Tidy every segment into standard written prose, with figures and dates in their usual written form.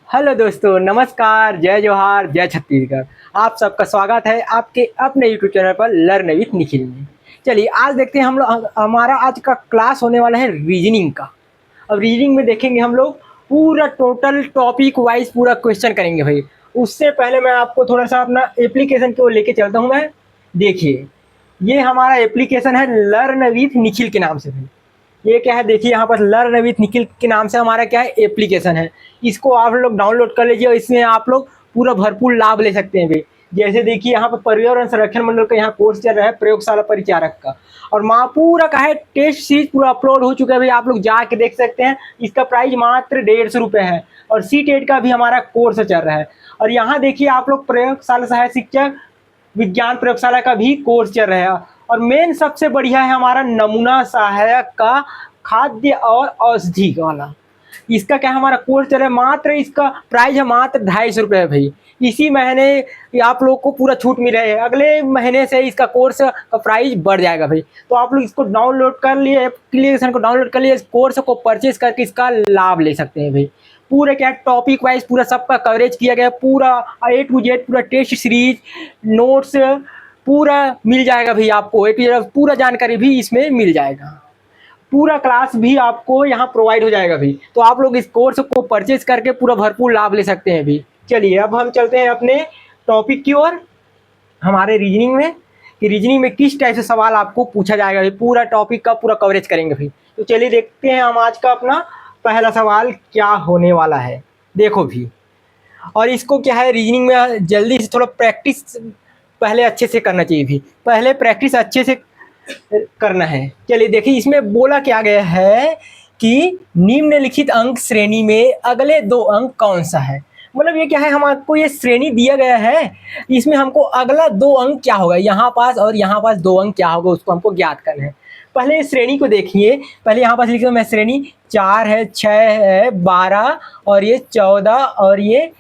Hello दोस्तों, नमस्कार, जय जोहार, जय छत्तीसगढ़। आप सबका स्वागत है आपके अपने यूट्यूब चैनल पर लर्न विथ निखिल में। चलिए आज देखते हैं हम लोग। हमारा आज का क्लास होने वाला है रीजनिंग का। अब रीजनिंग में देखेंगे हम लोग पूरा टोटल टॉपिक वाइज पूरा क्वेश्चन करेंगे भाई। उससे पहले मैं आपको थोड़ा सा अपना एप्लीकेशन की ओर लेके चलता हूँ। मैं देखिए, ये हमारा एप्लीकेशन है लर्न विथ निखिल के नाम से भाई। ये क्या है, देखिए यहाँ पर लर्न विथ निखिल के नाम से हमारा क्या है, एप्लीकेशन है। इसको आप लोग डाउनलोड कर लीजिए और इसमें आप लोग पूरा भरपूर लाभ ले सकते हैं भाई। जैसे देखिए यहाँ पर पर्यावरण संरक्षण मंडल का यहाँ कोर्स चल रहा है, प्रयोगशाला परिचारक का। और माँ पूरा का है टेस्ट सीरीज पूरा अपलोड हो चुका है भाई, आप लोग जाके देख सकते हैं। इसका प्राइस मात्र 150 रुपये है। और C-TET का भी हमारा कोर्स चल रहा है। और यहाँ देखिए आप लोग प्रयोगशाला सहायक शिक्षक विज्ञान प्रयोगशाला का भी कोर्स चल रहा है। और मेन सबसे बढ़िया है हमारा नमूना सहायक का खाद्य और औषधि वाला। इसका क्या हमारा कोर्स चल रहा है, मात्र इसका प्राइस है मात्र 250 रुपये भाई। इसी महीने आप लोग को पूरा छूट मिल रहा है, अगले महीने से इसका कोर्स का प्राइस बढ़ जाएगा भाई। तो आप लोग इसको डाउनलोड कर लिए, एप्लीकेशन को डाउनलोड कर लिए, इस कोर्स को परचेज करके इसका लाभ ले सकते हैं भाई। पूरे क्या टॉपिक वाइज पूरा सबका कवरेज किया गया, पूरा A to Z पूरा टेस्ट सीरीज नोट्स पूरा मिल जाएगा भाई। आपको A to Z पूरा जानकारी भी इसमें मिल जाएगा। पूरा क्लास भी आपको यहाँ प्रोवाइड हो जाएगा भाई। तो आप लोग इस कोर्स को परचेज करके पूरा भरपूर लाभ ले सकते हैं भाई। चलिए अब हम चलते हैं अपने टॉपिक की ओर, हमारे रीजनिंग में कि रीजनिंग में किस टाइप से सवाल आपको पूछा जाएगा भाई। पूरा टॉपिक का पूरा कवरेज करेंगे भाई। तो चलिए देखते हैं हम आज का अपना पहला सवाल क्या होने वाला है। देखो भी, और इसको क्या है, रीजनिंग में जल्दी से थोड़ा प्रैक्टिस पहले अच्छे से करना चाहिए भी। पहले प्रैक्टिस अच्छे से करना है। चलिए देखिए इसमें बोला क्या गया है कि निम्नलिखित अंक श्रेणी में अगले दो अंक कौन सा है। मतलब ये क्या है, हमको ये श्रेणी दिया गया है, इसमें हमको अगला दो अंक क्या होगा, यहाँ पास और यहाँ पास दो अंक क्या होगा उसको हमको ज्ञात करना है। पहले इस श्रेणी को देखिए। पहले यहाँ पास लिख दो मैं, श्रेणी 4 है, 6 है, 12 और ये 14 और ये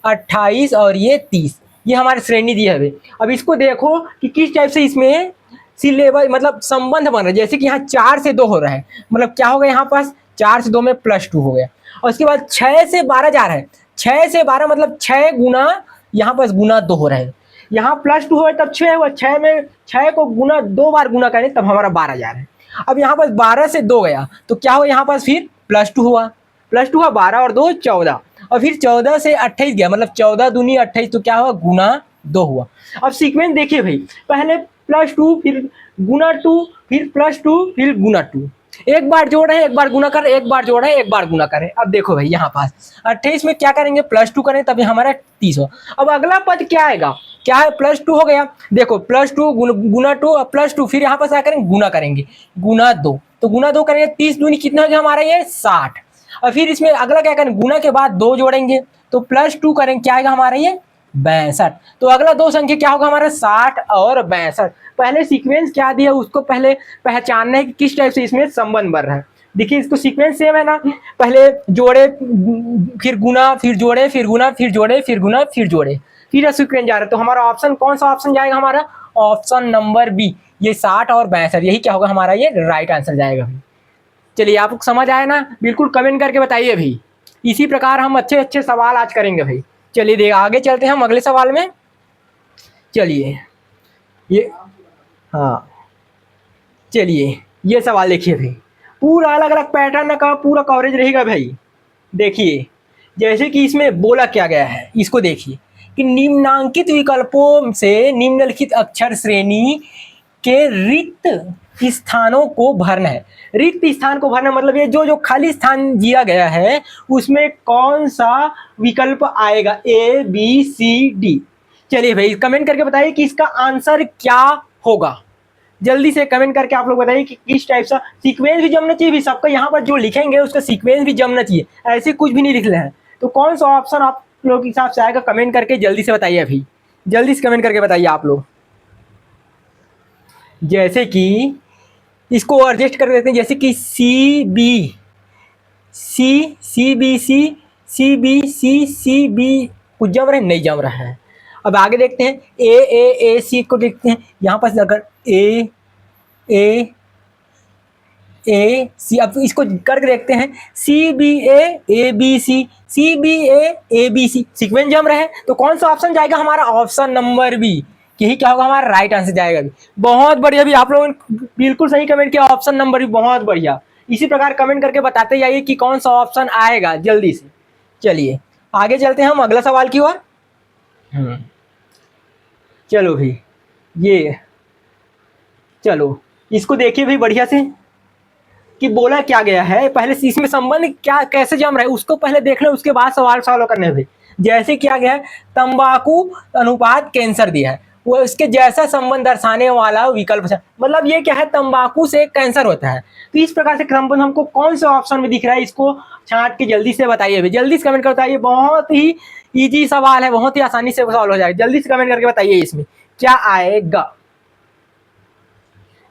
28 और ये 30। ये हमारी श्रेणी दी है। अब इसको देखो कि किस टाइप से इसमें सिलेबस मतलब संबंध बन रहा है। जैसे कि यहाँ 4 से 2 हो रहा है, मतलब क्या होगा यहाँ पास 4 से 2 में +2 हो गया। और उसके बाद 6 से 12 जा रहा है, 6 से 12 मतलब 6 गुना यहाँ पास गुना 2 हो रहा है। यहाँ +2 हुआ तब 6 हुआ, 6 में 6 को गुना 2 बार गुना करें तब हमारा 12 जा रहा है। अब यहाँ पास 12 से 2 गया तो क्या हुआ, यहाँ पास फिर +2 हुआ, +2 हुआ, 12 और 2 14। और फिर 14 से 28 गया, मतलब 14 दूनी 28, तो क्या हुआ गुना 2 हुआ। अब सीक्वेंस देखिए भाई, पहले +2 फिर गुना 2 फिर +2 फिर गुना 2। एक बार जोड़ रहे हैं, एक बार गुना कर रहे हैं, एक बार जोड़ रहे हैं, एक बार गुना करें। अब देखो भाई यहाँ पास 28 में क्या करेंगे, +2 करें तभी हमारा 30 हो। अब अगला पद क्या आएगा, क्या है, +2 हो गया। देखो +2 गुना 2 और +2 फिर यहाँ पर क्या करेंगे, गुना करेंगे, गुना 2। तो गुना 2 करेंगे, 30 दूनी कितना हो गया हमारा ये 60। और फिर इसमें अगला क्या करेंगे, गुना के बाद 2 जोड़ेंगे तो +2 करेंगे, क्या आएगा हमारा ये 62। तो अगला दो संख्या क्या होगा हमारा 60 और 62। पहले सीक्वेंस क्या दिया उसको पहले पहचानना है कि किस टाइप से इसमें संबंध बन रहा है। देखिए इसको सीक्वेंस सेम है ना, पहले जोड़े फिर गुना फिर जोड़े फिर गुना फिर जोड़े फिर गुना फिर जोड़े, फिर सीक्वेंस जा रहा है। तो हमारा ऑप्शन कौन सा ऑप्शन जाएगा, हमारा ऑप्शन नंबर बी, ये 60 और 62, यही क्या होगा हमारा ये राइट आंसर जाएगा। चलिए आपको समझ आया ना, बिल्कुल कमेंट करके बताइए भाई। इसी प्रकार हम अच्छे अच्छे सवाल आज करेंगे भाई। चलिए देख आगे चलते हैं हम अगले सवाल में। चलिए ये, हाँ चलिए ये सवाल देखिए भाई, पूरा अलग अलग पैटर्न का पूरा कवरेज रहेगा भाई। देखिए जैसे कि इसमें बोला क्या गया है, इसको देखिए कि निम्नांकित विकल्पों से निम्नलिखित अक्षर श्रेणी के रिक्त स्थानों को भरना है। रिक्त स्थान को भरना मतलब ये जो जो खाली स्थान दिया गया है उसमें कौन सा विकल्प आएगा, ABCD। चलिए भाई कमेंट करके बताइए कि इसका आंसर क्या होगा। जल्दी से कमेंट करके आप लोग बताइए कि किस टाइप सा सीक्वेंस भी जमना चाहिए भी सबका, यहाँ पर जो लिखेंगे उसका सीक्वेंस भी जमना चाहिए, ऐसे कुछ भी नहीं लिख रहे हैं। तो कौन सा ऑप्शन आप लोग के हिसाब से आएगा, कमेंट करके जल्दी से बताइए अभी, जल्दी से कमेंट करके बताइए आप लोग। जैसे कि इसको एडजस्ट कर देते हैं, जैसे कि CBC कुछ जम रहा है, नहीं जम रहा है। अब आगे देखते हैं AAAC को देखते हैं। यहाँ पर अगर A ए सी, अब इसको करके देखते हैं, C B A B C, C B A B C, sequence जम रहे हैं, तो कौन सा ऑप्शन जाएगा हमारा? Option number B. यही क्या होगा हमारा राइट आंसर जाएगा भी। बहुत बढ़िया भी, आप लोगों ने बिल्कुल सही कमेंट किया, ऑप्शन नंबर भी, बहुत बढ़िया। इसी प्रकार कमेंट करके बताते जाइए कि कौन सा ऑप्शन आएगा जल्दी से। चलिए आगे चलते हैं हम अगला सवाल की ओर। चलो भाई, ये चलो इसको देखिए भाई बढ़िया से कि बोला क्या गया है। पहले इसमें संबंध क्या कैसे जम रहा है उसको पहले देख लो, उसके बाद सवाल सॉल्व करने भाई। जैसे क्या गया है, तंबाकू अनुपात कैंसर दिया है, वो इसके जैसा संबंध दर्शाने वाला विकल्प है। मतलब ये क्या है, तंबाकू से कैंसर होता है। तो इस प्रकार से संबंध हमको कौन से ऑप्शन में दिख रहा है, इसको छांट के जल्दी से बताइए भाई, जल्दी से कमेंट कर बताइए। बहुत ही इजी सवाल है, बहुत ही आसानी से सॉल्व हो जाएगा। जल्दी से कमेंट करके बताइए इसमें क्या आएगा।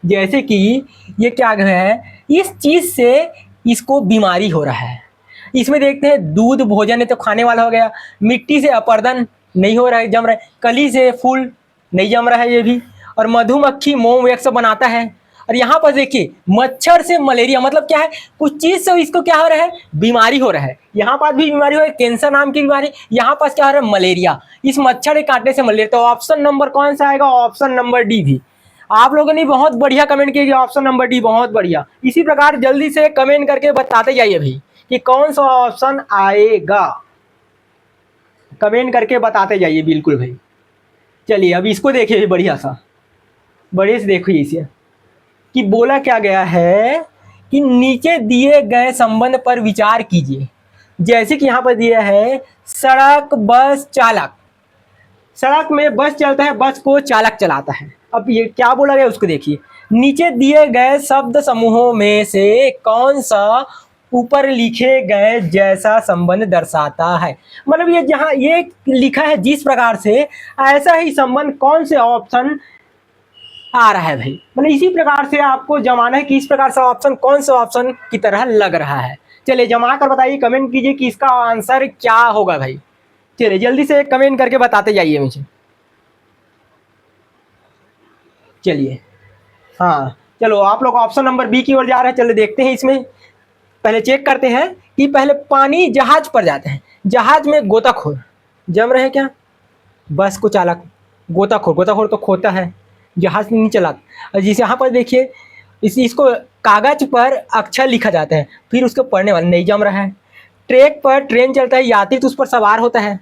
जैसे कि ये क्या है, इस चीज से इसको बीमारी हो रहा है। इसमें देखते हैं, दूध भोजन है तो खाने वाला हो गया, मिट्टी से अपर्दन नहीं हो रहा है, जम रहा है, कली से फूल नहीं जम रहा है ये भी, और मधुमक्खी मोम वैक्स बनाता है। और यहाँ पर देखिए मच्छर से मलेरिया, मतलब क्या है, कुछ चीज से इसको क्या हो रहा है, बीमारी हो रहा है। यहाँ पास भी बीमारी हो रही है, कैंसर नाम की बीमारी, यहाँ पास क्या हो रहा है, मलेरिया, इस मच्छर के काटने से मलेरिया। तो ऑप्शन नंबर कौन सा आएगा? ऑप्शन नंबर डी भी। आप लोगों ने बहुत बढ़िया कमेंट किया, ऑप्शन नंबर डी, बहुत बढ़िया। इसी प्रकार जल्दी से कमेंट करके बताते जाइए भाई कि कौन सा ऑप्शन आएगा, कमेंट करके बताते जाइए बिल्कुल भाई। चलिए अब इसको देखिए बढ़िया सा, बढ़िया से देखिए इसे कि बोला क्या गया है कि नीचे दिए गए संबंध पर विचार कीजिए। जैसे कि यहाँ पर दिया है, सड़क बस चालक, सड़क में बस चलता है, बस को चालक चलाता है। अब ये क्या बोला गया उसको देखिए, नीचे दिए गए शब्द समूहों में से कौन सा ऊपर लिखे गए जैसा संबंध दर्शाता है। मतलब ये जहां ये लिखा है जिस प्रकार से, ऐसा ही संबंध कौन से ऑप्शन आ रहा है भाई। मतलब इसी प्रकार से आपको जमाना है कि इस प्रकार से ऑप्शन कौन से ऑप्शन की तरह लग रहा है। चलिए जमा कर बताइए, कमेंट कीजिए कि इसका आंसर क्या होगा भाई। चलिए जल्दी से कमेंट करके बताते जाइए मुझे। चलिए हाँ, चलो आप लोग ऑप्शन नंबर बी की ओर जा रहे हैं। चलिए देखते हैं, इसमें पहले चेक करते हैं कि पहले पानी जहाज पर जाते हैं, जहाज में गोताखोर जम रहे हैं क्या? बस को चालक, गोताखोर, गोताखोर तो खोता है, जहाज नहीं चलाता। जिसे यहाँ पर देखिए इसको कागज पर अक्षर लिखा जाता है, फिर उसको पढ़ने वाला नहीं जम रहा है। ट्रैक पर ट्रेन चलता है, यात्री तो उस पर सवार होता है,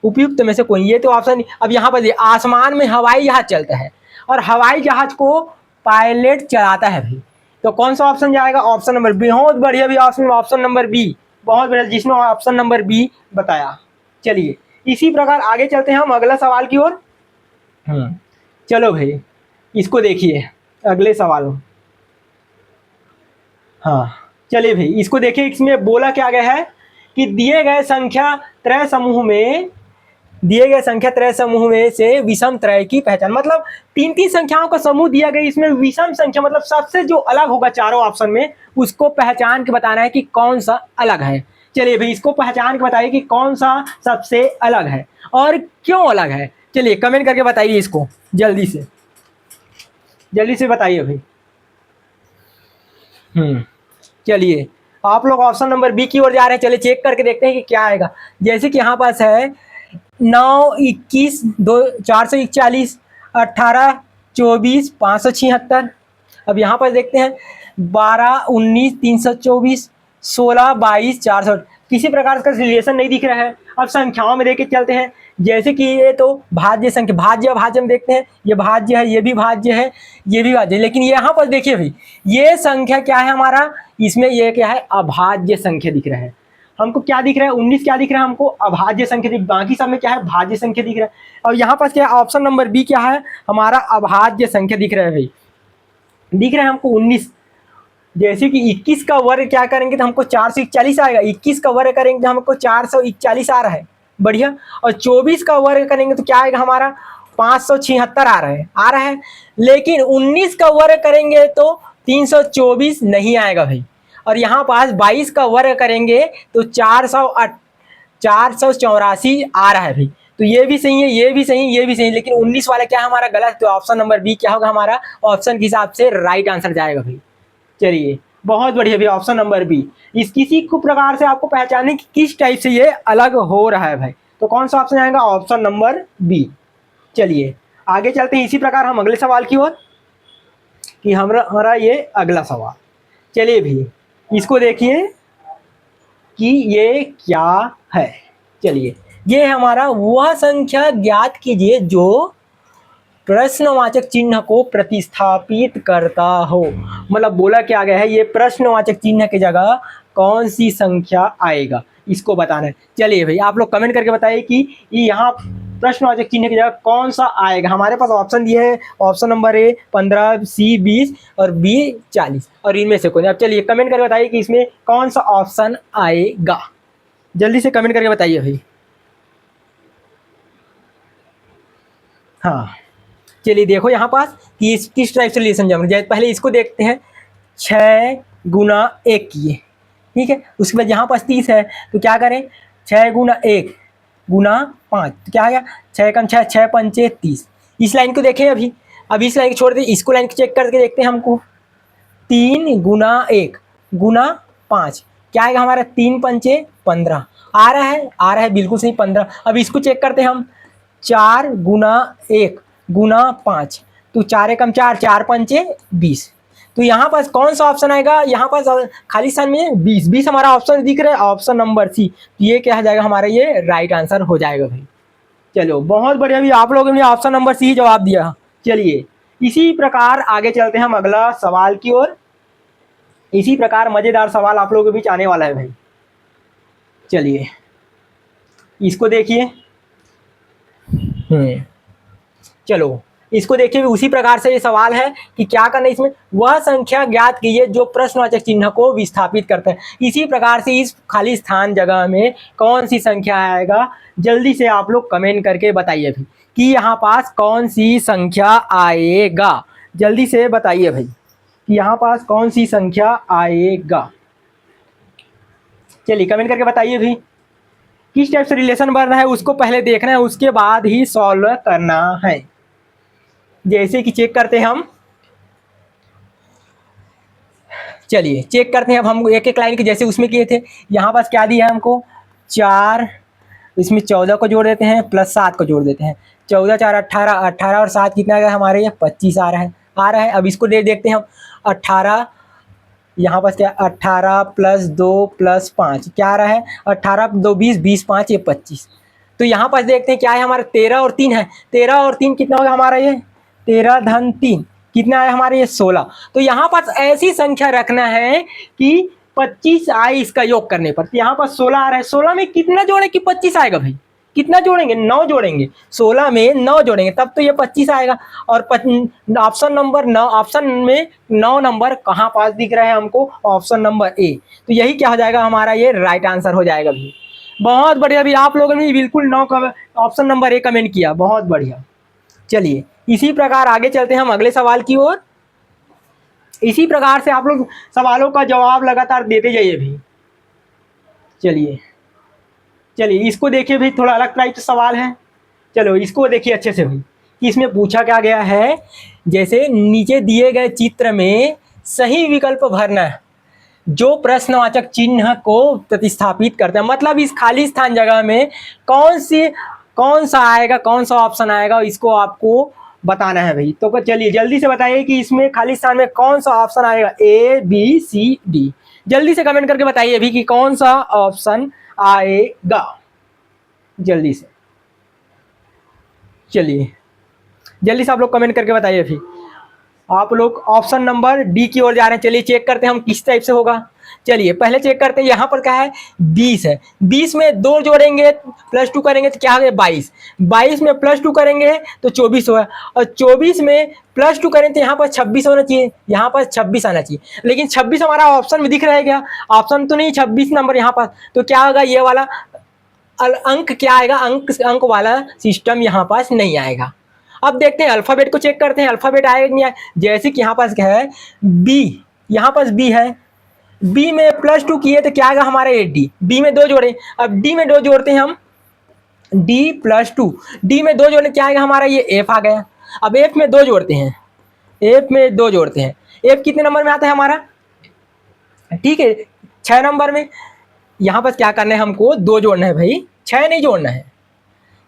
उपयुक्त में से कोई, ये तो ऑप्शन। अब यहाँ पर आसमान में हवाई जहाज चलता है और हवाई जहाज को पायलट चलाता है भाई। तो कौन सा ऑप्शन जाएगा? Option number B. बहुत बढ़िया भी ऑप्शन नंबर बी, बहुत बढ़िया जिसने ऑप्शन नंबर बी बताया। चलिए इसी प्रकार आगे चलते हैं हम अगला सवाल की ओर। चलो भाई इसको देखिए अगले सवाल। हाँ चलिए भाई इसको देखिए, इसमें बोला क्या गया है कि दिए गए संख्या त्रय समूह में से विषम त्रय की पहचान। मतलब तीन तीन संख्याओं का समूह दिया गया, इसमें विषम संख्या मतलब सबसे जो अलग होगा चारों ऑप्शन में, उसको पहचान के बताना है कि कौन सा अलग है। चलिए भाई इसको पहचान के बताइए कि कौन सा सबसे अलग है और क्यों अलग है। चलिए कमेंट करके बताइए इसको, जल्दी से बताइए भाई। चलिए आप लोग ऑप्शन नंबर बी की ओर जा रहे हैं। चलिए चेक करके देखते हैं कि क्या आएगा। जैसे कि यहाँ पास है 9, 21, 441, 18, 24, 576। अब यहाँ पर देखते हैं 12, 19, 324, 16, 22, 400। किसी प्रकार का रिलेशन नहीं दिख रहा है। अब संख्याओं में देखे चलते हैं, जैसे कि ये तो भाज्य संख्या, भाज्य में देखते हैं, ये भाज्य है, ये भी भाज्य है, ये भी भाज्य है। लेकिन यहाँ पर देखिए भाई, ये संख्या क्या है हमारा, इसमें ये क्या है, अभाज्य संख्या दिख रहा है। हमको क्या दिख रहा है, 19 क्या दिख रहा है हमको, अभाज्य संख्या दिख, बाकी सब में क्या है, भाज्य संख्या दिख रहा है। और यहाँ पास क्या है, ऑप्शन नंबर बी क्या है हमारा, अभाज्य संख्या दिख रहा है भाई, दिख रहा है हमको 19। जैसे कि 21 का वर्ग क्या करेंगे तो हमको 441 आएगा, 21 का वर्ग करेंगे तो हमको 441 आ रहा है, बढ़िया। और 24 का वर्ग करेंगे तो क्या आएगा हमारा, 576 आ रहा है। लेकिन 19 का वर्ग करेंगे तो 324 नहीं आएगा भाई। और यहाँ पास 22 का वर्ग करेंगे तो 484 आ रहा है भाई। तो ये भी सही है, ये भी सही, ये भी सही, लेकिन 19 वाला क्या है हमारा गलत। तो ऑप्शन नंबर बी क्या होगा हमारा, ऑप्शन के हिसाब से राइट आंसर जाएगा भाई। चलिए बहुत बढ़िया भैया, ऑप्शन नंबर बी। इस किसी को प्रकार से आपको पहचाने कि किस टाइप से ये अलग हो रहा है भाई, तो कौन सा ऑप्शन आएगा? Option number B. चलिए आगे चलते हैं इसी प्रकार हम अगले सवाल की ओर, कि हमारा ये अगला सवाल। चलिए भी इसको देखिए कि ये क्या है। चलिए, ये हमारा वह संख्या ज्ञात कीजिए जो प्रश्नवाचक चिन्ह को प्रतिस्थापित करता हो। मतलब बोला क्या गया है, ये प्रश्नवाचक चिन्ह की जगह कौन सी संख्या आएगा, इसको बताना है। चलिए भाई आप लोग कमेंट करके बताइए कि यहाँ प्रश्नवाचक चिन्ह की जगह कौन सा आएगा। हमारे पास ऑप्शन दिए हैं, ऑप्शन नंबर ए 15, सी 20 और बी 40, और इनमें से कोई। अब चलिए कमेंट करके बताइए कि इसमें कौन सा ऑप्शन आएगा। जल्दी से कमेंट करके बताइए भाई। हाँ चलिए देखो यहाँ पास कि किस टाइप से रिलेशन जम रहा है। पहले इसको देखते हैं, 6 गुना 1 किए, ठीक है। उसके बाद यहाँ पास 30 है, तो क्या करें, 6 गुना 1 गुना 5, तो क्या आ गया, 6 कम 6, 6 पंचे 30। इस लाइन को देखें अभी इस लाइन को छोड़ दें, इसको लाइन को चेक करके देखते हैं हमको। 3 गुना 1 गुना 5, क्या आएगा हमारा, 3 पंचे 15 आ रहा है बिल्कुल सही 15। अब इसको चेक करते हैं हम, 4 गुना 1 गुना 5, तो 4 कम 4, 4 पंचे 20। तो यहाँ पास कौन सा ऑप्शन आएगा, यहाँ पास खाली स्थान में 20 हमारा ऑप्शन दिख रहा है, ऑप्शन नंबर सी। तो ये क्या हो जाएगा हमारा, ये राइट आंसर हो जाएगा भाई। चलो बहुत बढ़िया भी, आप लोगों ने ऑप्शन नंबर सी जवाब दिया। चलिए इसी प्रकार आगे चलते हैं हम अगला सवाल की ओर। इसी प्रकार मजेदार सवाल आप लोगों के बीच आने वाला है भाई। चलिए इसको देखिए, चलो इसको देखिए, उसी प्रकार से ये सवाल है कि क्या करना है इसमें, वह संख्या ज्ञात कीजिए जो प्रश्नवाचक चिन्ह को विस्थापित करता है। इसी प्रकार से इस खाली स्थान जगह में कौन सी संख्या आएगा, जल्दी से आप लोग कमेंट करके बताइए भाई कि यहाँ पास कौन सी संख्या आएगा। जल्दी से बताइए भाई कि यहाँ पास कौन सी संख्या आएगा। चलिए कमेंट करके बताइए भाई, किस टाइप से रिलेशन बन रहा है उसको पहले देखना है, उसके बाद ही सॉल्व करना है। जैसे कि चेक करते हैं हम, चलिए चेक करते हैं अब हम एक एक लाइन के जैसे उसमें किए थे। यहाँ पास क्या दिया है हमको, 4, इसमें 14 को जोड़ देते हैं प्लस 7 को जोड़ देते हैं, 14 4 18, 18 और 7 कितना आ गया हमारे, ये 25 आ रहा है। अब इसको देखते हैं हम, 18 यहाँ पास क्या, 18 प्लस 2 प्लस 5 क्या आ रहा है, 18 2 20, 20 5 ये 25। तो यहाँ पास देखते हैं क्या है हमारा, 13 और 3 है, 13 और 3 कितना होगा हमारा, ये 13 धन 3 कितना है हमारे, ये 16। तो यहाँ पास ऐसी संख्या रखना है कि 25 आए इसका योग करने पर। तो यहाँ पास 16 आ रहा है, 16 में कितना जोड़े कि 25 आएगा भाई, कितना जोड़ेंगे, 9 जोड़ेंगे, 16 में 9 जोड़ेंगे तब तो ये 25 आएगा। और ऑप्शन नंबर 9, ऑप्शन में 9 नंबर कहाँ पास दिख रहा है हमको, ऑप्शन नंबर ए। तो यही क्या हो जाएगा हमारा, ये राइट आंसर हो जाएगा भाई। बहुत बढ़िया भी, आप लोगों ने बिल्कुल 9 का ऑप्शन नंबर ए कमेंट किया, बहुत बढ़िया। चलिए इसी प्रकार आगे चलते हैं हम अगले सवाल की ओर। इसी प्रकार से आप लोग सवालों का जवाब लगातार देते जाइए भी। चलिए इसको देखिए भाई, थोड़ा अलग टाइप से सवाल है। चलो इसको देखिए अच्छे से भाई कि इसमें पूछा क्या गया है, जैसे नीचे दिए गए चित्र में सही विकल्प भरना है जो प्रश्नवाचक चिन्ह को प्रतिस्थापित करता है। मतलब इस खाली स्थान जगह में कौन सा आएगा, कौन सा ऑप्शन आएगा, इसको आपको बताना है भाई। तो चलिए जल्दी से बताइए कि इसमें खाली स्थान में कौन सा ऑप्शन आएगा, ए बी सी डी। जल्दी से कमेंट करके बताइए अभी कि कौन सा ऑप्शन आएगा, जल्दी से। चलिए जल्दी से आप लोग कमेंट करके बताइए अभी। आप लोग ऑप्शन नंबर डी की ओर जा रहे हैं। चलिए चेक करते हैं हम किस टाइप से होगा। चलिए पहले चेक करते हैं, यहाँ पर क्या है, 20 है, 20 में 2 जोड़ेंगे प्लस 2 करेंगे तो क्या होगा, 22, 22 में प्लस 2 करेंगे तो 24 होगा, और 24 में प्लस 2 करें तो यहाँ पर 26 होना चाहिए, यहाँ पर 26 आना चाहिए। लेकिन 26 हमारा ऑप्शन में दिख रहा है क्या, ऑप्शन तो नहीं, 26 नंबर यहाँ पास। तो क्या होगा, ये वाला अंक क्या आएगा, अंक वाला सिस्टम यहाँ पास नहीं आएगा। अब देखते हैं अल्फाबेट को चेक करते हैं, अल्फाबेट आएगा नहीं आए। जैसे कि यहाँ पास क्या है, बी, यहाँ पास बी है, बी में प्लस 2 किए तो क्या आएगा हमारा, ये डी, बी में 2 जोड़े। अब डी में 2 जोड़ते हैं हम, डी प्लस 2, डी में 2 जोड़ने क्या आएगा हमारा, ये एफ आ गया। अब एफ में 2 जोड़ते हैं, एफ में 2 जोड़ते हैं, एफ कितने नंबर में आता है हमारा, ठीक है। 6 नंबर में यहाँ पर क्या करना है, हमको 2 जोड़ना है भाई, 6 नहीं जोड़ना है।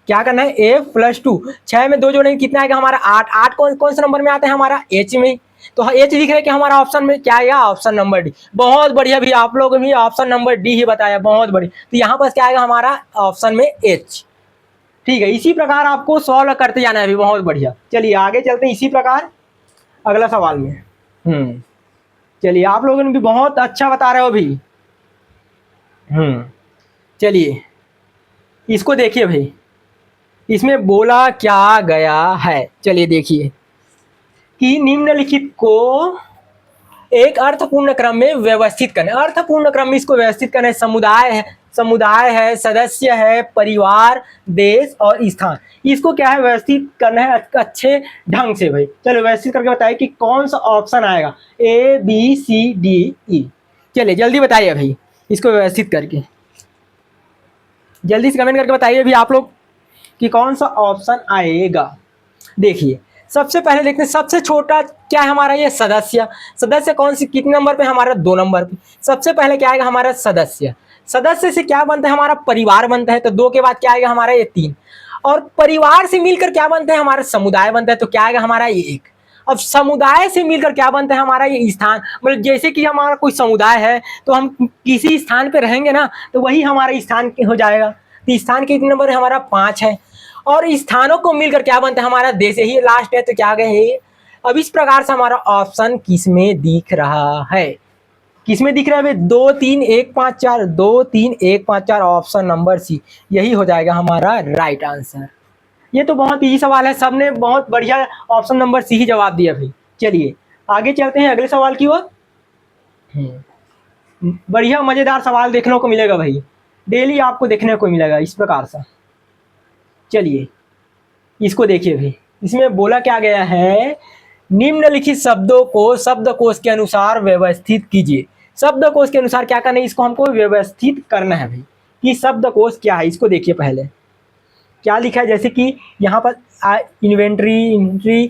क्या करना है, a+2, 6 में 2 जोड़ेंगे कितना आएगा हमारा 8। 8 कौन सा नंबर में आता है हमारा, एच में। तो एच लिख रहे हैं कि हमारा ऑप्शन में क्या आएगा, ऑप्शन नंबर डी। बहुत बढ़िया भी, आप लोग भी ऑप्शन नंबर डी ही बताया, बहुत बढ़िया। तो यहाँ पर क्या आएगा हमारा ऑप्शन में एच। ठीक है, इसी प्रकार आपको सॉल्व करते जाना है अभी, बहुत बढ़िया। चलिए आगे चलते हैं इसी प्रकार अगला सवाल में। चलिए आप लोगों ने भी बहुत अच्छा बता रहे हो अभी। चलिए इसको देखिए भाई, इसमें बोला क्या गया है। चलिए देखिए कि निम्नलिखित को एक अर्थपूर्ण क्रम में व्यवस्थित करना। अर्थपूर्ण क्रम में इसको व्यवस्थित करना है। समुदाय है, सदस्य है, परिवार, देश और स्थान। इसको क्या है, व्यवस्थित करना है अच्छे ढंग से भाई। चलो व्यवस्थित करके बताइए कि कौन सा ऑप्शन आएगा, ABCDE। चलिए जल्दी बताइए भाई, इसको व्यवस्थित करके जल्दी से कमेंट करके बताइए भी आप लोग कि कौन सा ऑप्शन आएगा। देखिए सबसे पहले देखते हैं, सबसे छोटा क्या है हमारा, ये सदस्य। सदस्य कौन सी, कितने नंबर पे, हमारा 2 नंबर पे। सबसे पहले क्या आएगा हमारा सदस्य। सदस्य से क्या बनता है हमारा, परिवार बनता है। तो 2 के बाद क्या आएगा हमारा, ये 3। और परिवार से मिलकर क्या बनता है हमारा, समुदाय बनता है। तो क्या आएगा हमारा, ये 1। अब समुदाय से मिलकर क्या बनता है हमारा, ये स्थान। मतलब जैसे कि हमारा कोई समुदाय है तो हम किसी स्थान पे रहेंगे ना, तो वही हमारा स्थान हो जाएगा। तो स्थान कितने नंबर है हमारा, 5 है। और स्थानों को मिलकर क्या बनता है हमारा, देश। यही लास्ट है, तो क्या गए। अब इस प्रकार से हमारा ऑप्शन किसमें दिख रहा है, किसमें दिख रहा है भाई, 2 3 1 5 4, 2 3 1 5 4, ऑप्शन नंबर सी। यही हो जाएगा हमारा राइट आंसर। ये तो बहुत इजी सवाल है, सबने बहुत बढ़िया ऑप्शन नंबर सी ही जवाब दिया भाई। चलिए आगे चलते हैं अगले सवाल की ओर। बढ़िया मजेदार सवाल देखने को मिलेगा भाई, डेली आपको देखने को मिलेगा इस प्रकार से। चलिए इसको देखिए भाई, इसमें बोला क्या गया है, निम्नलिखित शब्दों को शब्दकोश के अनुसार व्यवस्थित कीजिए। शब्दकोश के अनुसार क्या करना है, इसको हमको व्यवस्थित करना है भाई कि शब्दकोश क्या है। इसको देखिए पहले क्या लिखा है, जैसे कि यहाँ पर इन्वेंट्री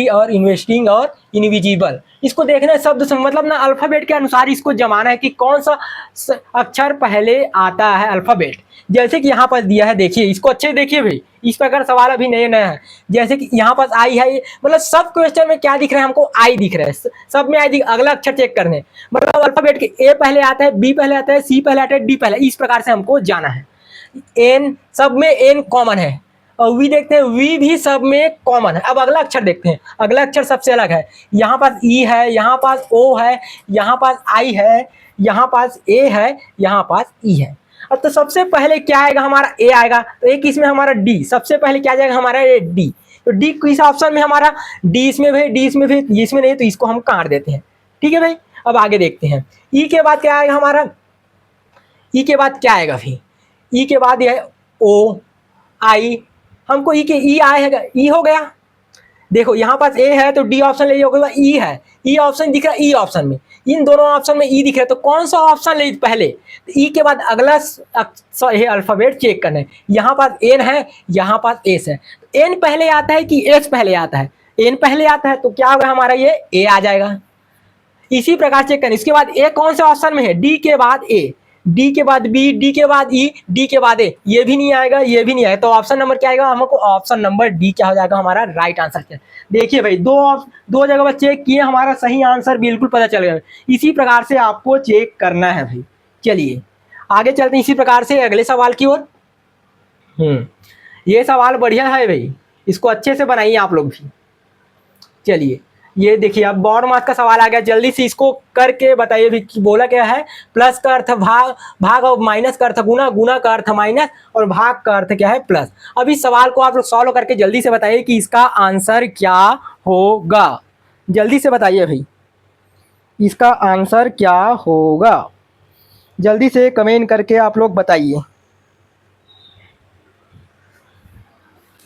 और इन्वेस्टिंग और इनविजिबल। इसको देखना है शब्द से, मतलब ना अल्फ़ाबेट के अनुसार इसको जमाना है कि कौन सा अक्षर पहले आता है अल्फ़ाबेट। जैसे कि यहाँ पर दिया है, देखिए इसको अच्छे से देखिए भाई, इस प्रकार सवाल अभी नया नया है। जैसे कि यहाँ पर आई है, मतलब सब क्वेश्चन में क्या दिख रहा है हमको, आई दिख रहा है। सब में आई दिख, अगला अक्षर चेक करने, मतलब अल्फ़ाबेट के ए पहले आता है, बी पहले आता है, सी पहले आता है, डी पहले, इस प्रकार से हमको जाना है। एन, सब में एन कॉमन है। और वी देखते हैं, वी भी सब में कॉमन है। अब अगला अक्षर देखते हैं, अगला अक्षर सबसे अलग है। यहाँ पास ई है, यहाँ पास ओ है, यहाँ पास आई है, यहाँ पास ए है, यहाँ पास ई है। अब तो सबसे पहले क्या आएगा हमारा, ए आएगा। तो एक इसमें हमारा डी, सबसे पहले क्या जाएगा हमारा, ये डी। तो डी किस ऑप्शन में हमारा, डी इसमें भी, डी इसमें भी, इसमें नहीं, तो इसको हम काट देते हैं। ठीक है भाई, अब आगे देखते हैं। ई के बाद क्या आएगा हमारा, ई के बाद क्या आएगा भाई, ई के बाद यह ओ आई, हमको ई के ई आएगा, ई हो गया। देखो यहाँ पास ए है तो डी ऑप्शन ले लिया, ई है, ई ऑप्शन दिख रहा है, ई ऑप्शन में, इन दोनों ऑप्शन में ई दिख रहा है। तो कौन सा ऑप्शन ले पहले, तो ई के बाद अगला अल्फाबेट चेक करना है। यहाँ पास एन है, यहाँ पास एस है। एन पहले आता है कि एस पहले आता है, एन पहले आता है, तो क्या होगा हमारा, ये ए आ जाएगा। इसी प्रकार चेक करें। इसके बाद ए कौन से ऑप्शन में है, डी के बाद ए, डी के बाद बी, डी के बाद ई, डी के बाद ए, ये भी नहीं आएगा, ये भी नहीं आएगा। तो ऑप्शन नंबर क्या आएगा हमको, ऑप्शन नंबर डी क्या हो जाएगा हमारा राइट आंसर। देखिए भाई, दो जगह पर चेक किए, हमारा सही आंसर बिल्कुल पता चल गया। इसी प्रकार से आपको चेक करना है भाई। चलिए आगे चलते हैं इसी प्रकार से अगले सवाल की ओर। ये सवाल बढ़िया है भाई, इसको अच्छे से बनाइए आप लोग भी। चलिए ये देखिए, अब बॉड मास का सवाल आ गया, जल्दी से इसको करके बताइए भी कि बोला क्या है। प्लस का अर्थ भाग, भाग और माइनस का अर्थ गुना, गुना का अर्थ माइनस और भाग का अर्थ क्या है प्लस। अब इस सवाल को आप लोग सॉल्व करके जल्दी से बताइए कि इसका आंसर क्या होगा। जल्दी से बताइए भाई, इसका आंसर क्या होगा, जल्दी से कमेंट करके आप लोग बताइए।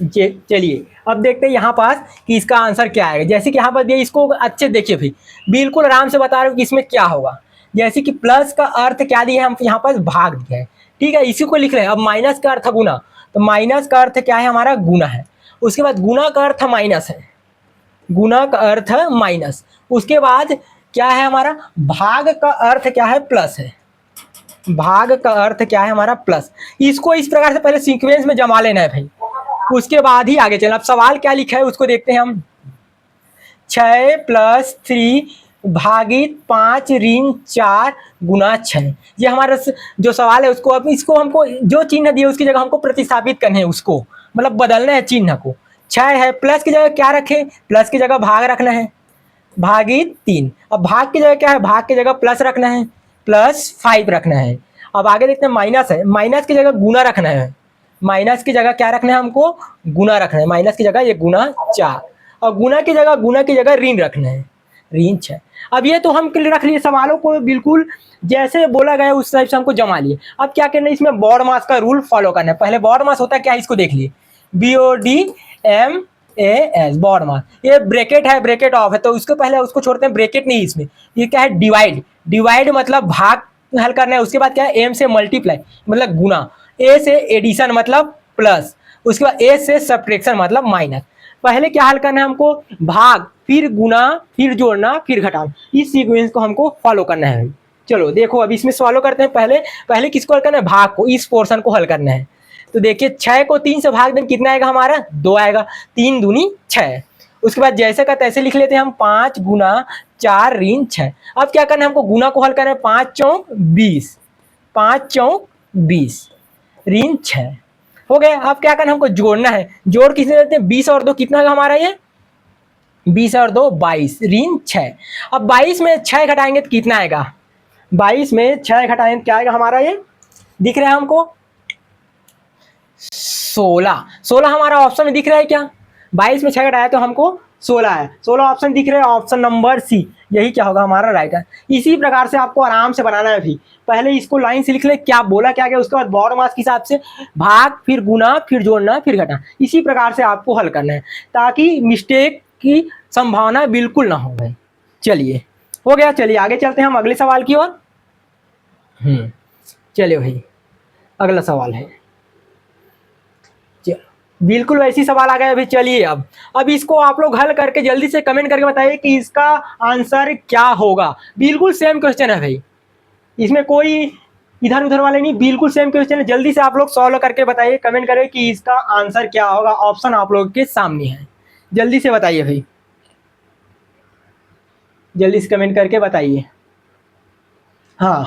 चलिए अब देखते हैं यहाँ पास कि इसका आंसर क्या आएगा। जैसे कि यहाँ पर दिया, इसको अच्छे देखिए भाई, बिल्कुल आराम से बता रहे हो कि इसमें क्या होगा। जैसे कि प्लस का अर्थ क्या दिया है, हम यहाँ पास भाग दिया है, ठीक है, इसी को लिख रहे हैं। अब माइनस का अर्थ गुना, तो माइनस का अर्थ क्या है हमारा, गुना है। उसके बाद गुना का अर्थ माइनस है, गुना का अर्थ माइनस। उसके बाद क्या है हमारा, भाग का अर्थ क्या है, प्लस है। भाग का अर्थ क्या है हमारा, प्लस। इसको इस प्रकार से पहले सीक्वेंस में जमा लेना है भाई, उसके बाद ही आगे चलना। अब सवाल क्या लिखा है उसको देखते हैं हम। 6 + 3 भागित 5 ऋण 4 गुना 6, ये हमारा जो सवाल है उसको, अब इसको हमको जो चिन्ह दिया उसकी जगह हमको प्रतिस्थापित करने हैं, उसको मतलब बदलना है चिन्ह को। 6 है, प्लस की जगह क्या रखें, प्लस की जगह भाग रखना है, भागित 3। अब भाग की जगह क्या है, भाग की जगह प्लस रखना है, +5 रखना है। अब आगे देखते हैं माइनस है, माइनस की जगह गुना रखना है, माइनस की जगह क्या रखना है हमको, गुना रखना है। माइनस की जगह ये गुना 4, और गुना की जगह ऋण रखना है, ऋण 6। अब ये तो हम रख लिए, सवालों को बिल्कुल जैसे बोला गया उस टाइप से हमको जमा लिए। अब क्या करना है, इसमें बॉड मास का रूल फॉलो करना है। पहले बॉड मास होता है क्या है, इसको देख लिए, BODMAS बॉड मास। ये ब्रैकेट है, ब्रैकेट ऑफ है, तो उसको पहले उसको छोड़ते हैं, ब्रैकेट नहीं इसमें। ये क्या है, डिवाइड। डिवाइड मतलब भाग हल करना है, उसके बाद क्या है, एम से मल्टीप्लाई मतलब गुना, ए से एडिशन मतलब प्लस, उसके बाद ए से सब्ट्रैक्शन मतलब माइनस। पहले क्या हल करना है हमको, भाग, फिर गुना, फिर जोड़ना, फिर घटाना। इस सीक्वेंस को हमको फॉलो करना है। चलो देखो अब इसमें फॉलो करते हैं। पहले किसको हल करना है, भाग को, इस पोर्शन को हल करना है। तो देखिए 6 को 3 से भाग दें कितना आएगा हमारा, 2 आएगा, 3 दूनी 6। उसके बाद जैसे का तैसे लिख लेते हैं हम, 5 गुना 4 ऋण 6। अब क्या करना है हमको, गुना को हल करना है, 5 चौक 20, 5 चौक 20 ऋण 6 हो गया। अब क्या करना है हमको, जोड़ना है। जोड़ किसने देते हैं, 20 और 2 कितना है हमारा, ये 20 और 2 22 ऋण 6। अब 22 में 6 घटाएंगे तो कितना आएगा, 22 में 6 घटाएंगे तो क्या आएगा हमारा, ये दिख रहा है हमको 16। 16 हमारा ऑप्शन में दिख रहा है क्या, 22 में 6 घटाया तो हमको 16 है, 16 ऑप्शन दिख रहा है, ऑप्शन नंबर सी, यही क्या होगा हमारा राइट है। इसी प्रकार से आपको आराम से बनाना है भी। पहले इसको लाइन से लिख ले, क्या बोला क्या गया, उसके बाद बॉड मास के हिसाब से भाग, फिर गुना, फिर जोड़ना, फिर घटाना। इसी प्रकार से आपको हल करना है ताकि मिस्टेक की संभावना बिल्कुल ना हो भाई। चलिए हो गया, चलिए आगे चलते हैं हम अगले सवाल की ओर। चलिए भाई अगला सवाल है, बिल्कुल वैसी सवाल आ गया अभी। चलिए अब इसको आप लोग हल करके जल्दी से कमेंट करके बताइए कि इसका आंसर क्या होगा। बिल्कुल सेम क्वेश्चन है भाई, इसमें कोई इधर उधर वाले नहीं, बिल्कुल सेम क्वेश्चन है। जल्दी से आप लोग सॉल्व करके बताइए, कमेंट करें कि इसका आंसर क्या होगा। ऑप्शन आप लोग के सामने है, जल्दी से बताइए भाई, जल्दी से कमेंट करके बताइए। हाँ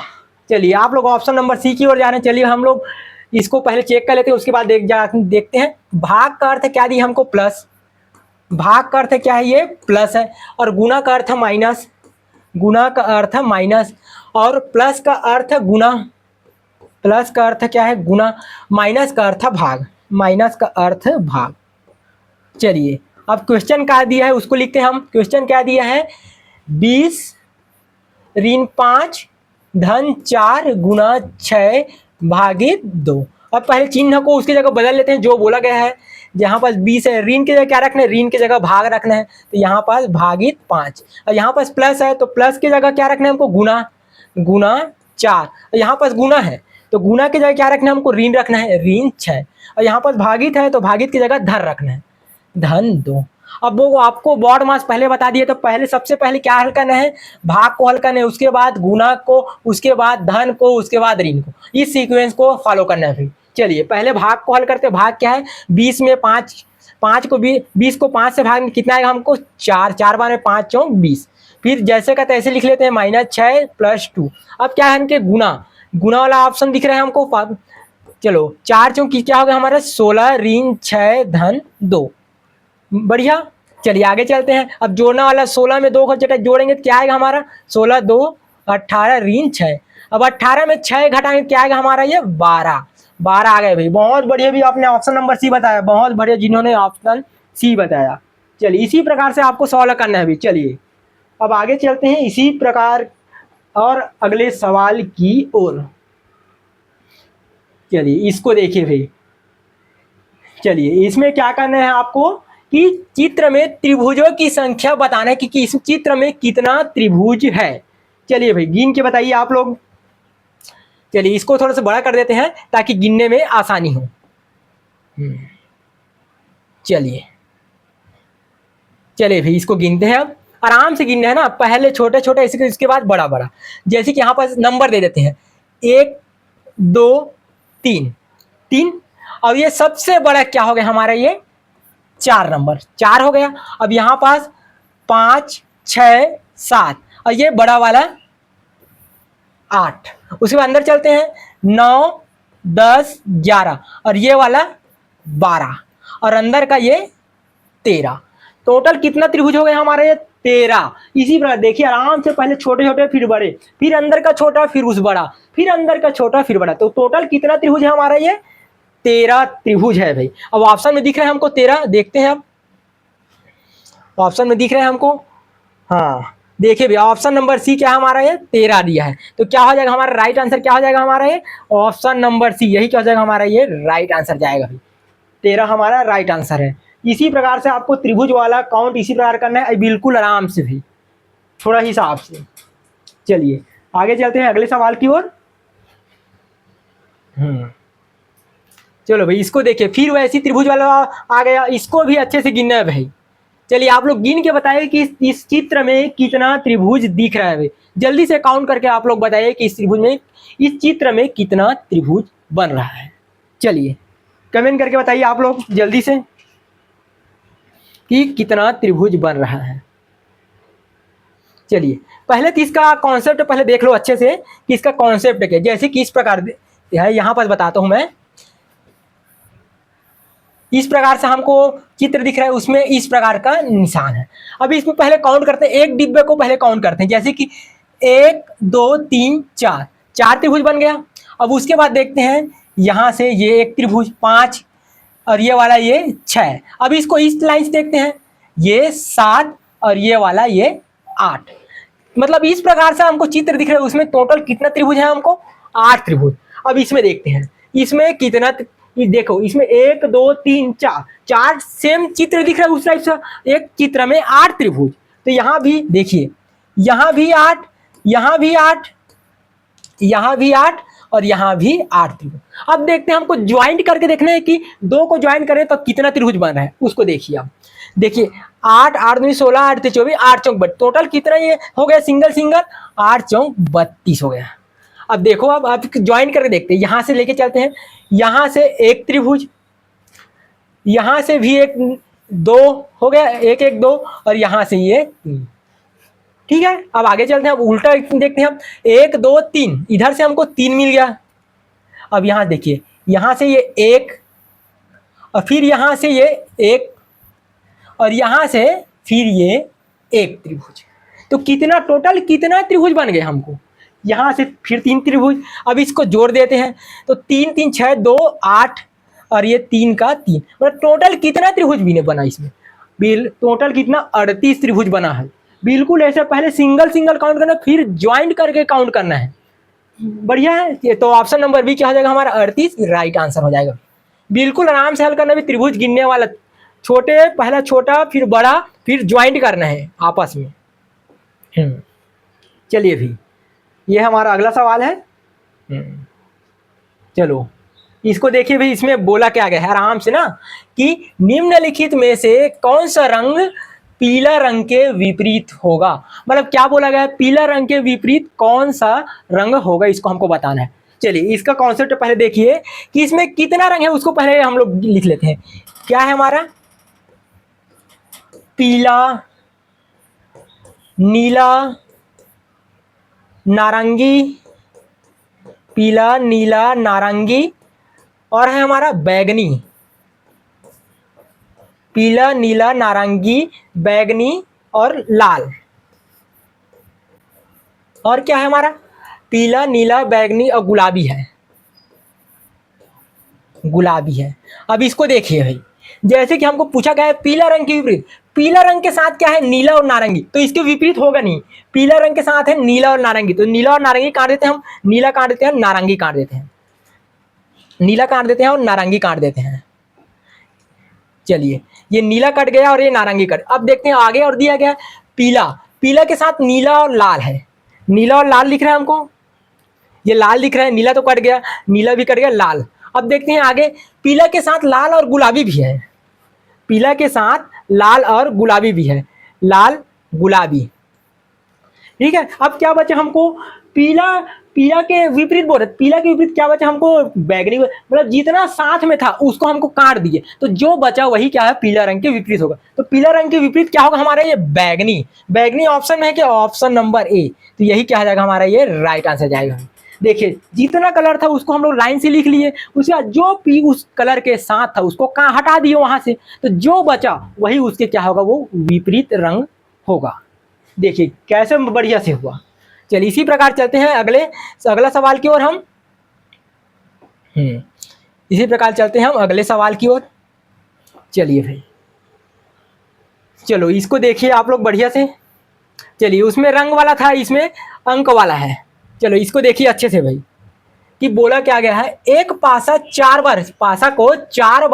चलिए आप लोग ऑप्शन नंबर सी की ओर जा रहे हैं। चलिए हम लोग इसको पहले चेक कर लेते हैं, उसके बाद देखते हैं। भाग का अर्थ क्या दिया हमको, प्लस। भाग का अर्थ क्या है, ये प्लस है, और गुना का अर्थ माइनस, गुना का अर्थ माइनस, और प्लस का अर्थ गुना, प्लस का अर्थ क्या है, गुना, माइनस का अर्थ भाग, माइनस का अर्थ भाग। चलिए अब क्वेश्चन क्या दिया है उसको लिखते हैं हम। क्वेश्चन क्या दिया है, 20 ऋण 5 धन 4 गुना 6 भागित 2। अब पहले चिन्ह को उसकी जगह बदल लेते हैं जो बोला गया है। यहाँ पर 20 है, ऋण की जगह क्या रखना है, ऋण की जगह भाग रखना है, तो यहाँ पास भागित 5। और यहाँ पास प्लस है तो प्लस की जगह क्या रखना है हमको, गुना, गुना 4। और यहाँ पास गुना है तो गुना की जगह क्या रखना है हमको, ऋण रखना है, ऋण 6। और यहाँ पास भागित है तो भागित की जगह धन रखना है, धन 2। अब वो आपको बॉड मास पहले बता दिए, तो पहले सबसे पहले क्या हल करना है, भाग को हल करना है, उसके बाद गुना को, उसके बाद धन को, उसके बाद ऋण को। इस सीक्वेंस को फॉलो करना है फिर। चलिए पहले भाग को हल करते हैं। भाग क्या है, 20 में 20 को 5 से भाग कितना आएगा हमको, 4, 4 बार में 5 चौक 20। फिर जैसे का तैसे लिख लेते हैं, -6 + 2। अब क्या है इनके गुना, गुना वाला ऑप्शन दिख रहा है हमको। चलो 4 चौक क्या होगा हमारा, 16 ऋण 6 धन 2। बढ़िया, चलिए आगे चलते हैं। अब जोड़ना वाला 16 में 2 को जोड़ेंगे तो क्या आएगा हमारा, 16 2 18 ऋण 6। अब 18 में 6 घटाएंगे क्या आएगा हमारा, ये 12 आ गए भाई। बहुत बढ़िया, भी आपने ऑप्शन नंबर सी बताया, बहुत बढ़िया जिन्होंने ऑप्शन सी बताया। चलिए इसी प्रकार से आपको सॉल्व करना है भाई। चलिए अब आगे चलते हैं इसी प्रकार और अगले सवाल की ओर। चलिए इसको देखिए भाई। चलिए इसमें क्या करना है आपको कि चित्र में त्रिभुजों की संख्या बताना है कि इस चित्र में कितना त्रिभुज है। चलिए भाई गिन के बताइए आप लोग। चलिए इसको थोड़ा सा बड़ा कर देते हैं ताकि गिनने में आसानी हो। चलिए चलिए भाई इसको गिनते हैं अब। आराम से गिनना है ना, पहले छोटे छोटे इसके बाद बड़ा बड़ा। जैसे कि यहाँ पर नंबर दे देते हैं 1 2 3 3। अब ये सबसे बड़ा क्या हो गया हमारा, ये 4 नंबर 4 हो गया। अब यहाँ पास 5 6 7 और ये बड़ा वाला 8। उसके बाद अंदर चलते हैं 9 10 11 और ये वाला 12 और अंदर का ये 13। टोटल कितना त्रिभुज हो गया हमारा, ये 13। इसी प्रकार देखिए आराम से, पहले छोटे छोटे फिर बड़े, फिर अंदर का छोटा फिर उस बड़ा, फिर अंदर का छोटा फिर बड़ा। तो टोटल कितना त्रिभुज है हमारा, ये 13 त्रिभुज है भाई। अब ऑप्शन में दिख रहा है हमको 13, देखते हैं अब ऑप्शन में दिख रहा है हमको। हाँ देखिए भैया ऑप्शन नंबर सी क्या है हमारा, ये 13 दिया है। तो क्या हो जाएगा हमारा राइट आंसर, क्या हो जाएगा हमारा ये ऑप्शन नंबर सी, यही क्या हो जाएगा हमारा ये राइट आंसर जाएगा भाई। 13 हमारा राइट आंसर है। इसी प्रकार से आपको त्रिभुज वाला काउंट इसी प्रकार करना है, बिल्कुल आराम से भाई, थोड़ा हिसाब से। चलिए आगे चलते हैं अगले सवाल की ओर। चलो भाई इसको देखिए, फिर वैसी त्रिभुज वाला आ गया, इसको भी अच्छे से गिनना है भाई। चलिए आप लोग गिन के बताइए कि इस चित्र में कितना त्रिभुज दिख रहा है भाई। जल्दी से काउंट करके आप लोग बताइए कि इस त्रिभुज में, इस चित्र में कितना त्रिभुज बन रहा है। चलिए कमेंट करके बताइए आप लोग जल्दी से कि कितना त्रिभुज बन रहा है। चलिए पहले तो इसका कॉन्सेप्ट पहले देख लो अच्छे से कि इसका कॉन्सेप्ट क्या है। जैसे कि इस प्रकार है, यहाँ पर बताता हूं मैं। इस प्रकार से हमको चित्र दिख रहा है, उसमें इस प्रकार का निशान है। अभी इसमें पहले काउंट करते हैं, एक डिब्बे को पहले काउंट करते हैं। जैसे कि 1 2 3 4, 4 त्रिभुज बन गया। अब उसके बाद देखते हैं यहाँ से ये एक त्रिभुज 5 और ये वाला ये 6। अब इसको इस लाइन से देखते हैं, ये 7 और ये वाला ये 8। मतलब इस प्रकार से हमको चित्र दिख रहा है, उसमें टोटल कितना त्रिभुज है हमको, 8 त्रिभुज। अब इसमें देखते हैं इसमें कितना, देखो इसमें 1 2 3 4, 4 सेम चित्र दिख रहा है उस टाइप से। एक चित्र में 8 त्रिभुज। तो यहाँ भी देखिए, यहाँ भी 8, यहाँ भी 8, यहाँ भी 8 और यहाँ भी 8 त्रिभुज। अब देखते हैं, हमको ज्वाइंट करके देखना है कि 2 को ज्वाइंट करें तो कितना त्रिभुज बन रहा है, उसको देखिए आप। देखिए 8 8 2 16 8 3 24 8 चौक 32, टोटल कितना ये हो गया सिंगल सिंगल, 8 चौक 32 हो गया। अब देखो अब आप ज्वाइंट करके देखते हैं, यहाँ से लेके चलते हैं, यहाँ से एक त्रिभुज, यहाँ से भी एक 2 हो गया, 1 1 2 और यहाँ से ये 3। ठीक है अब आगे चलते हैं, अब उल्टा देखते हैं हम, 1 2 3, इधर से हमको 3 मिल गया। अब यहाँ देखिए, यहाँ से ये 1 और फिर यहाँ से ये 1 और यहाँ से फिर ये 1 त्रिभुज। तो कितना टोटल कितना त्रिभुज बन गए हमको, यहाँ से फिर 3 त्रिभुज। अब इसको जोड़ देते हैं तो 3 3 6 2 8 और ये 3 का 3, मतलब टोटल कितना त्रिभुज भी बना इसमें, टोटल कितना 38 त्रिभुज बना है। बिल्कुल ऐसे पहले सिंगल सिंगल काउंट करना, फिर ज्वाइंट करके काउंट करना है। बढ़िया है। तो ऑप्शन नंबर बी क्या हो जाएगा हमारा, 38 राइट आंसर हो जाएगा। बिल्कुल आराम से हल करना भी, त्रिभुज गिनने वाला, छोटे पहला छोटा फिर बड़ा फिर ज्वाइंट करना है आपस में। चलिए भी ये हमारा अगला सवाल है। चलो इसको देखिए भाई, इसमें बोला क्या गया है आराम से ना, कि निम्नलिखित में से कौन सा रंग पीला रंग के विपरीत होगा। मतलब क्या बोला गया है, पीला रंग के विपरीत कौन सा रंग होगा, इसको हमको बताना है। चलिए इसका कॉन्सेप्ट पहले देखिए कि इसमें कितना रंग है, उसको पहले हम लोग लिख लेते हैं। क्या है हमारा, पीला, नीला, नारंगी, पीला नीला नारंगी और है हमारा बैगनी। पीला नीला नारंगी बैगनी और लाल। और क्या है हमारा, पीला नीला बैगनी और गुलाबी है, गुलाबी है। अब इसको देखिए भाई, जैसे कि हमको पूछा गया है पीला रंग के विपरीत, पीला रंग के साथ क्या है, नीला और नारंगी, तो इसके विपरीत होगा नहीं। पीला रंग के साथ है नीला और नारंगी, तो नीला और नारंगी काट देते हैं हम, नीला काट देते हैं, नारंगी काट देते हैं, नीला काट देते हैं और नारंगी काट देते हैं। चलिए ये नीला कट गया और ये नारंगी कट। अब देखते हैं आगे और दिया गया पीला, पीला के साथ नीला और लाल है, नीला और लाल लिख रहा है हमको, ये लाल लिख रहा है, नीला तो कट गया, नीला भी कट गया, लाल। अब देखते हैं आगे, पीला के साथ लाल और गुलाबी भी है, पीला के साथ लाल और गुलाबी भी है, लाल गुलाबी। ठीक है, अब क्या बचा हमको, पीला। पीला के विपरीत बोल रहे, पीला के विपरीत क्या बचा हमको, बैगनी। मतलब जितना साथ में था उसको हमको काट दिए, तो जो बचा वही क्या है, पीला रंग के विपरीत होगा। तो पीला रंग के विपरीत क्या होगा हमारा, ये बैगनी। बैगनी ऑप्शन में है कि ऑप्शन नंबर ए, तो यही क्या जाएगा हमारा, ये राइट आंसर जाएगा। देखिए जितना कलर था उसको हम लोग लाइन से लिख लिए, उसके बाद जो पी उस कलर के साथ था उसको कहाँ हटा दिए वहां से, तो जो बचा वही उसके क्या होगा, वो विपरीत रंग होगा। देखिए कैसे बढ़िया से हुआ। चलिए इसी प्रकार चलते हैं अगला सवाल की ओर हम। इसी प्रकार चलते हैं हम अगले सवाल की ओर। चलिए भाई, चलो इसको देखिए आप लोग बढ़िया से। चलिए उसमें रंग वाला था, इसमें अंक वाला है। चलो इसको देखिए अच्छे से भाई, कि बोला क्या गया है, एक पासा 4 बार, पासा को 4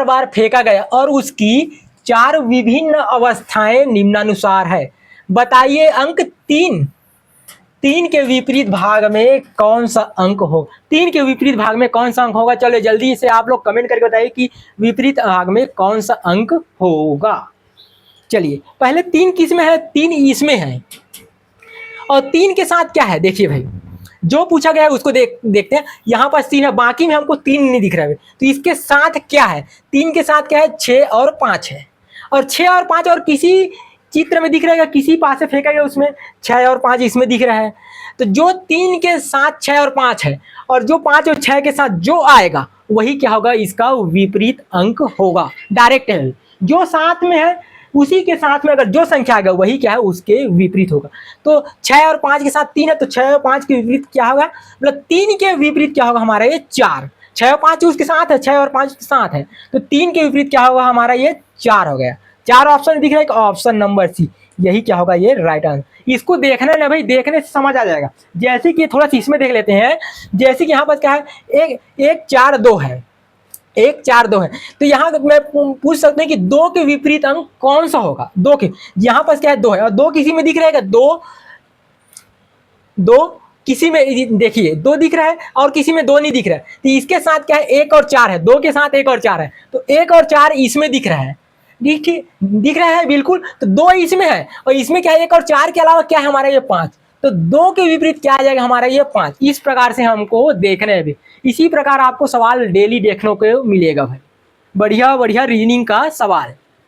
बार फेंका गया और उसकी 4 विभिन्न अवस्थाएं निम्नानुसार है। बताइए अंक 3 के विपरीत भाग में कौन सा अंक हो, 3 के विपरीत भाग में कौन सा अंक होगा। चलो जल्दी से आप लोग कमेंट करके बताइए कि विपरीत भाग में कौन सा अंक होगा। चलिए पहले 3 किस में है, 3 इसमें है, और 3 के साथ क्या है, देखिए भाई जो पूछा गया है उसको देखते हैं। यहाँ पर 3 है, बाकी में हमको 3 नहीं दिख रहा है, तो इसके साथ क्या है, 3 के साथ क्या है, 6 और 5 है। और 6 और 5 और किसी चित्र में दिख रहा है, किसी पास से फेंका गया उसमें 6 और 5 इसमें दिख रहा है। तो जो 3 के साथ 6 और 5 है, और जो 5 और 6 के साथ जो आएगा वही क्या होगा, इसका विपरीत अंक होगा। डायरेक्ट है, जो साथ में है उसी के साथ में अगर जो संख्या आएगा वही क्या है, उसके विपरीत होगा। तो 6 और 5 के साथ 3 है, तो 6 और 5 के विपरीत क्या होगा, मतलब 3 के विपरीत क्या होगा हमारा, ये 4। 6 और 5 उसके साथ है, 6 और 5 के साथ है, तो 3 के विपरीत क्या होगा हमारा, ये 4 हो गया। 4 ऑप्शन दिख रहा है, ऑप्शन नंबर सी, यही क्या होगा, ये राइट आंसर। इसको देखना ना भाई, देखने से समझ आ जाएगा। जैसे कि थोड़ा सा इसमें देख लेते हैं, जैसे कि यहाँ पर क्या है, 1 4 2 है, 1 4 2 है, तो यहाँ मैं पूछ सकते हैं कि 2 के विपरीत अंक कौन सा होगा। 2 के, यहाँ पर क्या है, 2 है, और 2 किसी में दिख रहेगा, 2 किसी में, देखिए 2 दिख रहा है और किसी में 2 नहीं दिख रहा है, तो इसके साथ क्या है, 1 और 4 है, 2 के साथ 1 और 4 है, तो 1 और 4 इसमें दिख रहा है, दिख रहा है बिल्कुल। तो 2 इसमें है, और इसमें क्या है, 1 और 4 के अलावा क्या है हमारा, ये 5। तो 2 के विपरीत क्या आ जाएगा हमारा, ये 5। इस प्रकार से हमको देखना है भी। इसी प्रकार आपको सवाल डेली देखने को मिलेगा भाई, बढ़िया बढ़िया रीजनिंग का सवाल।